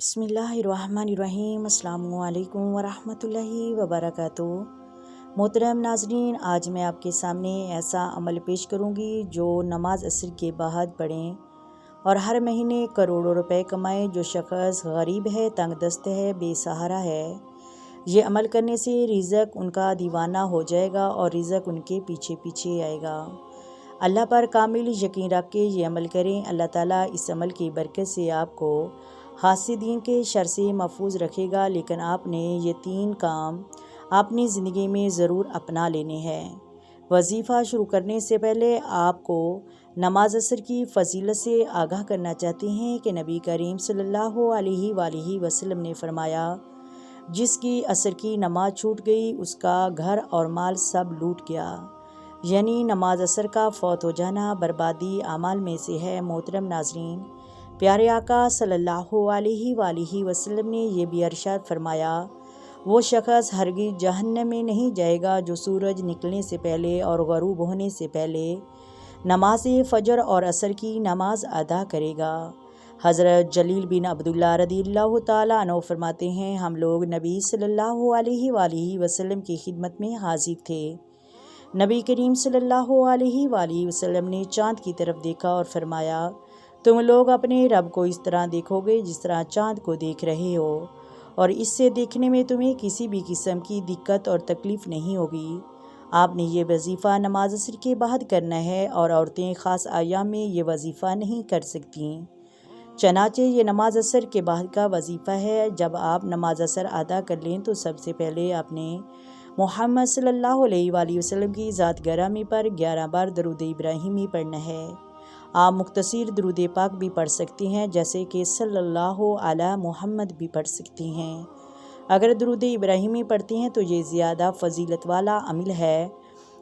بسم اللہ الرحمن الرحیم۔ السلام علیکم ورحمۃ اللہ وبرکاتہ۔ محترم ناظرین، آج میں آپ کے سامنے ایسا عمل پیش کروں گی جو نماز عصر کے بعد پڑھیں اور ہر مہینے کروڑوں روپے کمائیں۔ جو شخص غریب ہے، تنگ دست ہے، بے سہارا ہے، یہ عمل کرنے سے رزق ان کا دیوانہ ہو جائے گا اور رزق ان کے پیچھے پیچھے آئے گا۔ اللہ پر کامل یقین رکھ کے یہ عمل کریں۔ اللہ تعالیٰ اس عمل کی برکت سے آپ کو حاسدین کے شر سے محفوظ رکھے گا، لیکن آپ نے یہ 3 کام اپنی زندگی میں ضرور اپنا لینے ہیں۔ وظیفہ شروع کرنے سے پہلے آپ کو نماز عصر کی فضیلت سے آگاہ کرنا چاہتے ہیں کہ نبی کریم صلی اللہ علیہ وآلہ وسلم نے فرمایا، جس کی عصر کی نماز چھوٹ گئی اس کا گھر اور مال سب لوٹ گیا، یعنی نماز عصر کا فوت ہو جانا بربادی اعمال میں سے ہے۔ محترم ناظرین، پیارے آقا صلی اللہ علیہ وآلہ وسلم نے یہ بھی ارشاد فرمایا، وہ شخص ہرگز جہنم میں نہیں جائے گا جو سورج نکلنے سے پہلے اور غروب ہونے سے پہلے نماز فجر اور عصر کی نماز ادا کرے گا۔ حضرت جلیل بن عبداللہ رضی اللہ تعالیٰ عنہ فرماتے ہیں، ہم لوگ نبی صلی اللہ علیہ وآلہ وسلم کی خدمت میں حاضر تھے۔ نبی کریم صلی اللہ علیہ وآلہ وسلم نے چاند کی طرف دیکھا اور فرمایا، تم لوگ اپنے رب کو اس طرح دیکھو گے جس طرح چاند کو دیکھ رہے ہو، اور اس سے دیکھنے میں تمہیں کسی بھی قسم کی دقت اور تکلیف نہیں ہوگی۔ آپ نے یہ وظیفہ نماز عصر کے بعد کرنا ہے، اور عورتیں خاص ایام میں یہ وظیفہ نہیں کر سکتیں۔ چنانچہ یہ نماز عصر کے بعد کا وظیفہ ہے۔ جب آپ نماز عصر ادا کر لیں تو سب سے پہلے آپ نے محمد صلی اللہ علیہ وآلہ وسلم کی ذات گرامی پر 11 بار درود ابراہیمی پڑھنا ہے۔ آپ مختصر درود پاک بھی پڑھ سکتے ہیں، جیسے کہ صلی اللہ علی محمد بھی پڑھ سکتے ہیں۔ اگر درود ابراہیمی پڑھتے ہیں تو یہ زیادہ فضیلت والا عمل ہے۔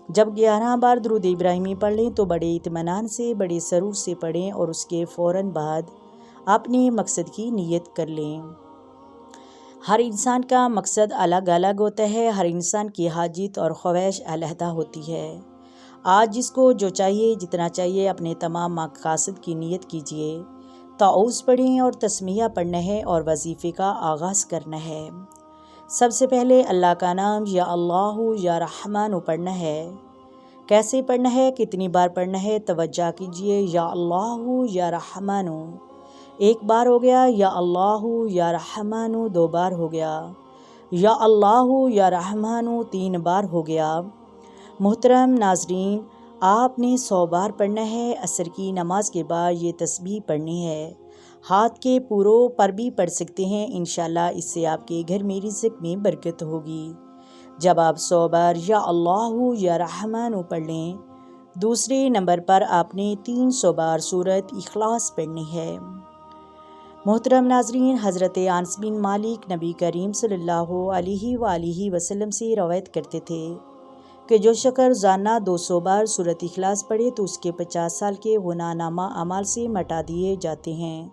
جب 11 بار درود ابراہیمی پڑھ لیں تو بڑے اطمینان سے، بڑے سرور سے پڑھیں اور اس کے فوراً بعد اپنے مقصد کی نیت کر لیں۔ ہر انسان کا مقصد الگ الگ ہوتا ہے، ہر انسان کی حاجت اور خواہش علیحدہ ہوتی ہے۔ آج جس کو جو چاہیے، جتنا چاہیے، اپنے تمام مقاصد کی نیت کیجیے، تعوذ پڑھیں اور تسمیہ پڑھنا ہے اور وظیفے کا آغاز کرنا ہے۔ سب سے پہلے اللہ کا نام یا اللہ یا رحمان پڑھنا ہے۔ کیسے پڑھنا ہے، کتنی بار پڑھنا ہے، توجہ کیجیے۔ یا اللہ یا رحمان 1 بار ہو گیا، یا اللہ یا رحمان 2 بار ہو گیا، یا اللہ یا رحمان 3 بار ہو گیا۔ محترم ناظرین، آپ نے 100 بار پڑھنا ہے۔ عصر کی نماز کے بعد یہ تسبیح پڑھنی ہے۔ ہاتھ کے پوروں پر بھی پڑھ سکتے ہیں، انشاءاللہ اس سے آپ کے گھر میں رزق میں برکت ہوگی۔ جب آپ 100 بار یا اللہ یا رحمان پڑھ لیں، دوسرے نمبر پر آپ نے 300 بار سورۃ اخلاص پڑھنی ہے۔ محترم ناظرین، حضرت انس بن مالک نبی کریم صلی اللہ علیہ وآلہ وسلم سے روایت کرتے تھے کہ جو شخص روزانہ 200 بار سورۃ اخلاص پڑھے تو اس کے 50 سال کے گناہ نامہ اعمال سے مٹا دیے جاتے ہیں،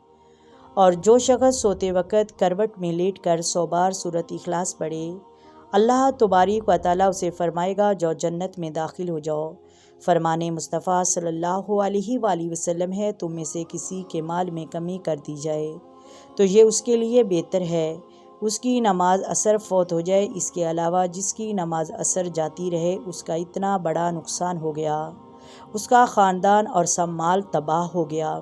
اور جو شخص سوتے وقت کروٹ میں لیٹ کر 100 بار سورۃ اخلاص پڑھے، اللہ تبارک و تعالیٰ اسے فرمائے گا، جو جنت میں داخل ہو جاؤ۔ فرمان مصطفیٰ صلی اللہ علیہ وآلہ وسلم ہے، تم میں سے کسی کے مال میں کمی کر دی جائے تو یہ اس کے لیے بہتر ہے، اس کی نماز عصر فوت ہو جائے۔ اس کے علاوہ جس کی نماز عصر جاتی رہے اس کا اتنا بڑا نقصان ہو گیا، اس کا خاندان اور سب مال تباہ ہو گیا۔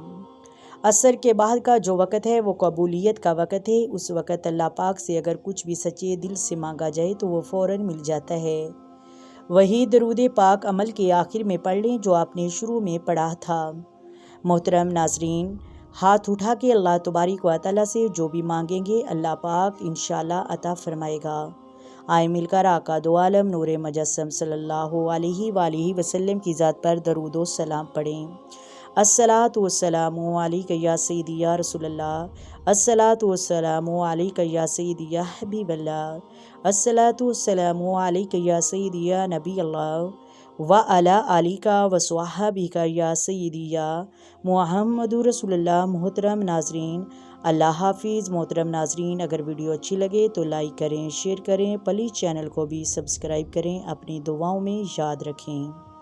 عصر کے بعد کا جو وقت ہے وہ قبولیت کا وقت ہے۔ اس وقت اللہ پاک سے اگر کچھ بھی سچے دل سے مانگا جائے تو وہ فوراً مل جاتا ہے۔ وہی درود پاک عمل کے آخر میں پڑھ لیں جو آپ نے شروع میں پڑھا تھا۔ محترم ناظرین، ہاتھ اٹھا کے اللہ تبارک و تعالیٰ سے جو بھی مانگیں گے اللہ پاک انشاءاللہ عطا فرمائے گا۔ آئے مل کر آقا دو عالم نور مجسم صلی اللہ علیہ وآلہ وسلم کی ذات پر درود و سلام پڑھیں۔ الصلاۃ والسلام علیک یا سیدی یا رسول اللہ، الصلاۃ والسلام علیک یا سیدی یا حبیب اللہ، الصلاۃ والسلام علیک یا سیدی یا نبی اللہ وعلی آلک وصحبک یا سیدی یا محمد رسول اللہ۔ محترم ناظرین، اللہ حافظ۔ محترم ناظرین، اگر ویڈیو اچھی لگے تو لائک کریں، شیئر کریں، پلیز چینل کو بھی سبسکرائب کریں، اپنی دعاؤں میں یاد رکھیں۔